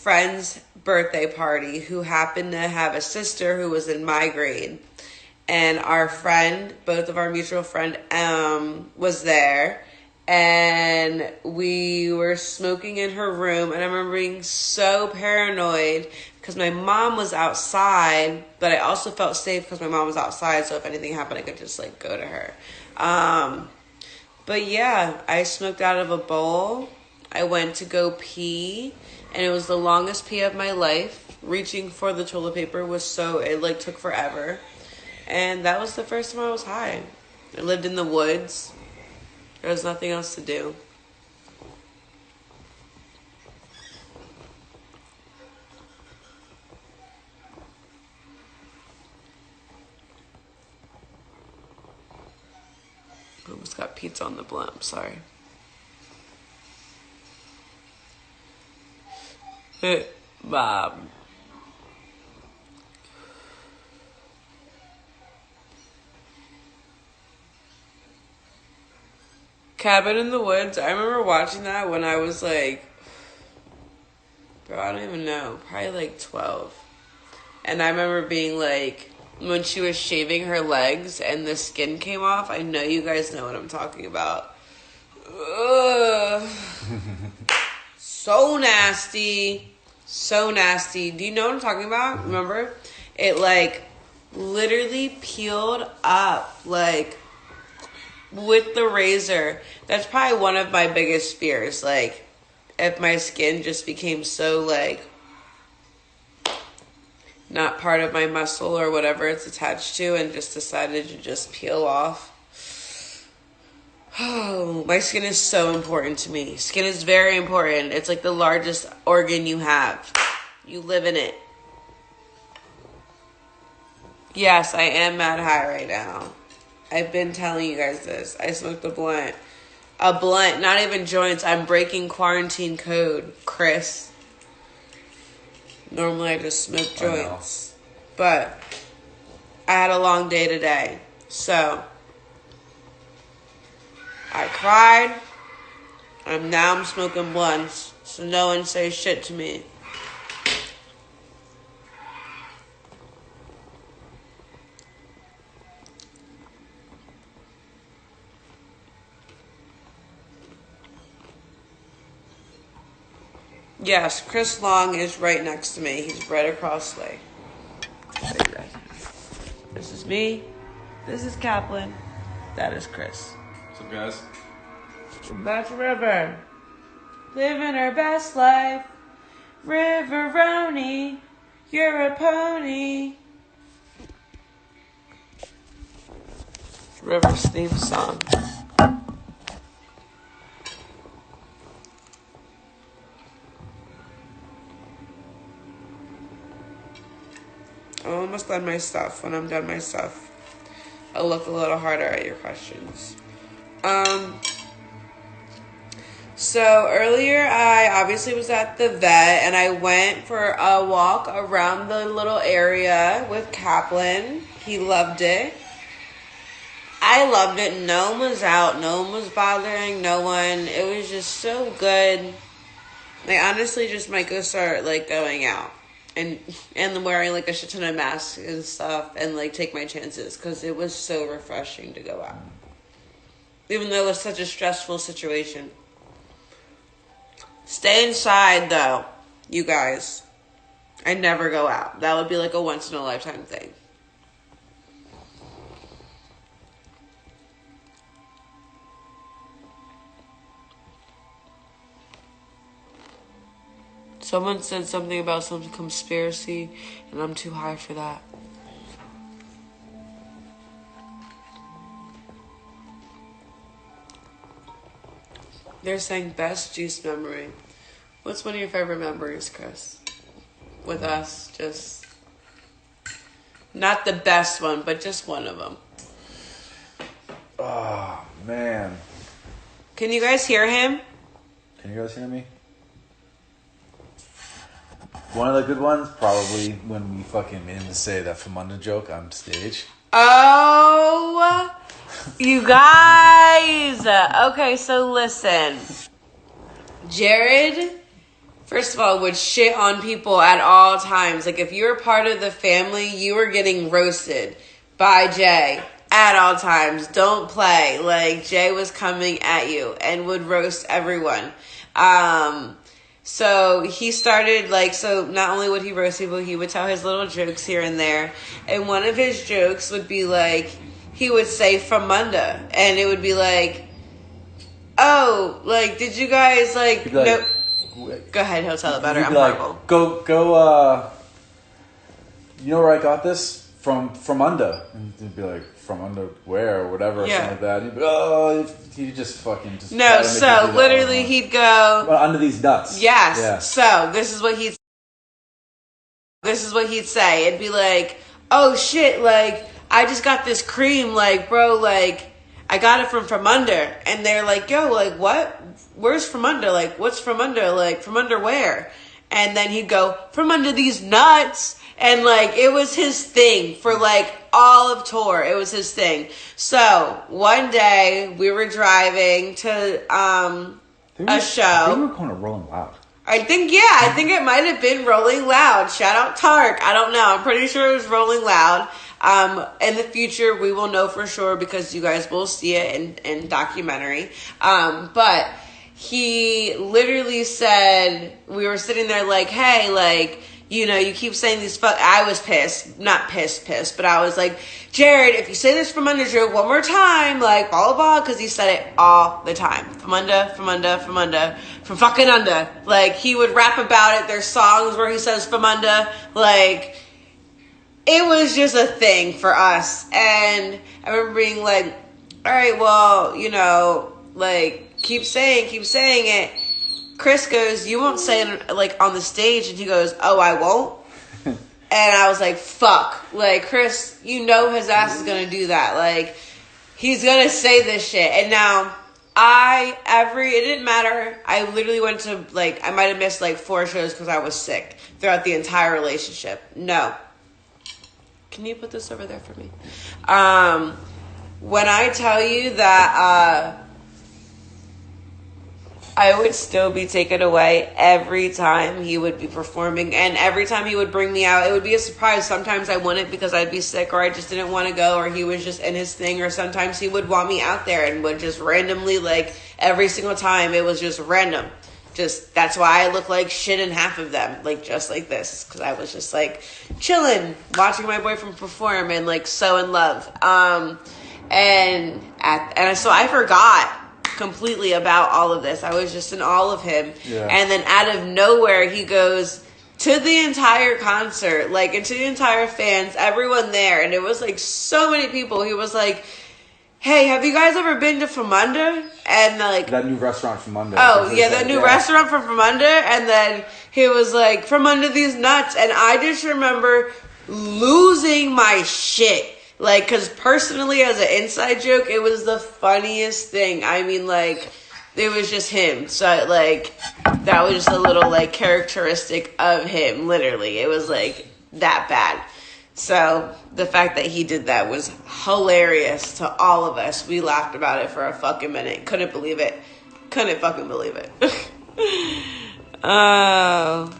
friend's birthday party who happened to have a sister who was in my grade. And our friend, both of our mutual friend, was there. And we were smoking in her room. And I remember being so paranoid because my mom was outside. But I also felt safe because my mom was outside. So if anything happened, I could just like go to her. But yeah, I smoked out of a bowl. I went to go pee. And it was the longest pee of my life. Reaching for the toilet paper was it like took forever. And that was the first time I was high. I lived in the woods. There was nothing else to do. I almost got pizza on the blunt. I'm sorry. Bob. Cabin in the Woods. I remember watching that when I was like, bro, I don't even know, probably like 12. And I remember being like, when she was shaving her legs and the skin came off, I know you guys know what I'm talking about. Ugh. So nasty. So nasty. Do you know what I'm talking about? Remember? It like literally peeled up like with the razor. That's probably one of my biggest fears. Like, if my skin just became so, like, not part of my muscle or whatever it's attached to and just decided to just peel off. Oh, my skin is so important to me. Skin is very important. It's like the largest organ you have. You live in it. Yes, I am mad high right now. I've been telling you guys this. I smoked a blunt. A blunt, not even joints. I'm breaking quarantine code, Chris. Normally I just smoke joints. But I had a long day today. So I cried. And now I'm smoking blunts. So no one say shit to me. Yes, Chris Long is right next to me. He's right across the way. This is me. This is Kaplan. That is Chris. What's up, guys? That's River. Living her best life. River-oni, you're a pony. River's theme song. I'm almost done my stuff. When I'm done my stuff, I'll look a little harder at your questions. So earlier I obviously was at the vet and I went for a walk around the little area with Kaplan. He loved it. I loved it. No one was out. No one was bothering no one. It was just so good. I honestly just might go start like going out. And wearing like a shit ton of masks and stuff and like take my chances because it was so refreshing to go out. Even though it was such a stressful situation. Stay inside though, you guys. I never go out. That would be like a once in a lifetime thing. Someone said something about some conspiracy, and I'm too high for that. They're saying best juice memory. What's one of your favorite memories, Chris? With us, just... Not the best one, but just one of them. Oh, man. Can you guys hear him? Can you guys hear me? One of the good ones, probably when we fucking made him say that Famunda joke on stage. Oh, you guys. Okay, so listen. Jared first of all, would shit on people at all times. Like, if you're part of the family, you are getting roasted by Jay at all times. Don't play. Like, Jay was coming at you and would roast everyone. So he started, like, so not only would he roast people, he would tell his little jokes here and there. And one of his jokes would be, like, he would say "Famunda," and it would be like, oh, like, did you guys, like, no... Go ahead, he'll tell it better. I'm horrible. Go, you know where I got this? From under. And he'd be like, from under where or whatever, or something like that. And he'd be, oh, he just fucking just... No, so literally he'd go... Well, under these nuts. Yes. Yeah. So this is what he'd say. It'd be like, oh shit, like, I just got this cream, like, bro, like, I got it from under. And they're like, yo, like, what? Where's from under? Like, what's from under? Like, from under where? And then he'd go, from under these nuts. And, like, it was his thing for, like, all of tour. It was his thing. So, one day, we were driving to a show. I think we were going to Rolling Loud. I think it might have been Rolling Loud. Shout out Tark. I don't know. I'm pretty sure it was Rolling Loud. In the future, we will know for sure because you guys will see it in documentary. But he literally said, we were sitting there like, hey, like, you know, you keep saying these I was pissed. Not pissed, but I was like, Jared, if you say this from under joke one more time, like, blah, blah, blah, because he said it all the time. From under, from fucking under. Like, he would rap about it. There's songs where he says from under. Like, it was just a thing for us. And I remember being like, all right, well, you know, like, keep saying it. Chris goes, you won't say it, like, on the stage. And he goes, oh, I won't? And I was like, fuck. Like, Chris, you know his ass is going to do that. Like, he's going to say this shit. And now, it didn't matter. I literally went to, like, I might have missed, like, 4 shows because I was sick throughout the entire relationship. No. Can you put this over there for me? When I tell you that, I would still be taken away every time he would be performing. And every time he would bring me out, it would be a surprise. Sometimes I wouldn't because I'd be sick or I just didn't want to go or he was just in his thing. Or sometimes he would want me out there and would just randomly, like, every single time it was just random. Just, that's why I look like shit in half of them. Like, just like this. Because I was just, like, chilling, watching my boyfriend perform and, like, so in love. And so I forgot completely about all of this. I was just in awe of him. Yeah. And then out of nowhere, he goes to the entire concert, like, and to the entire fans, everyone there. And it was, like, so many people. He was like, hey, have you guys ever been to Famunda? And, like... that new restaurant Famunda. Oh, yeah, that new restaurant from Famunda. And then he was like, from under these nuts. And I just remember losing my shit. Like, because personally, as an inside joke, it was the funniest thing. I mean, like, it was just him. So, like, that was just a little, like, characteristic of him, literally. It was, like, that bad. So, the fact that he did that was hilarious to all of us. We laughed about it for a fucking minute. Couldn't believe it. Couldn't fucking believe it. Oh.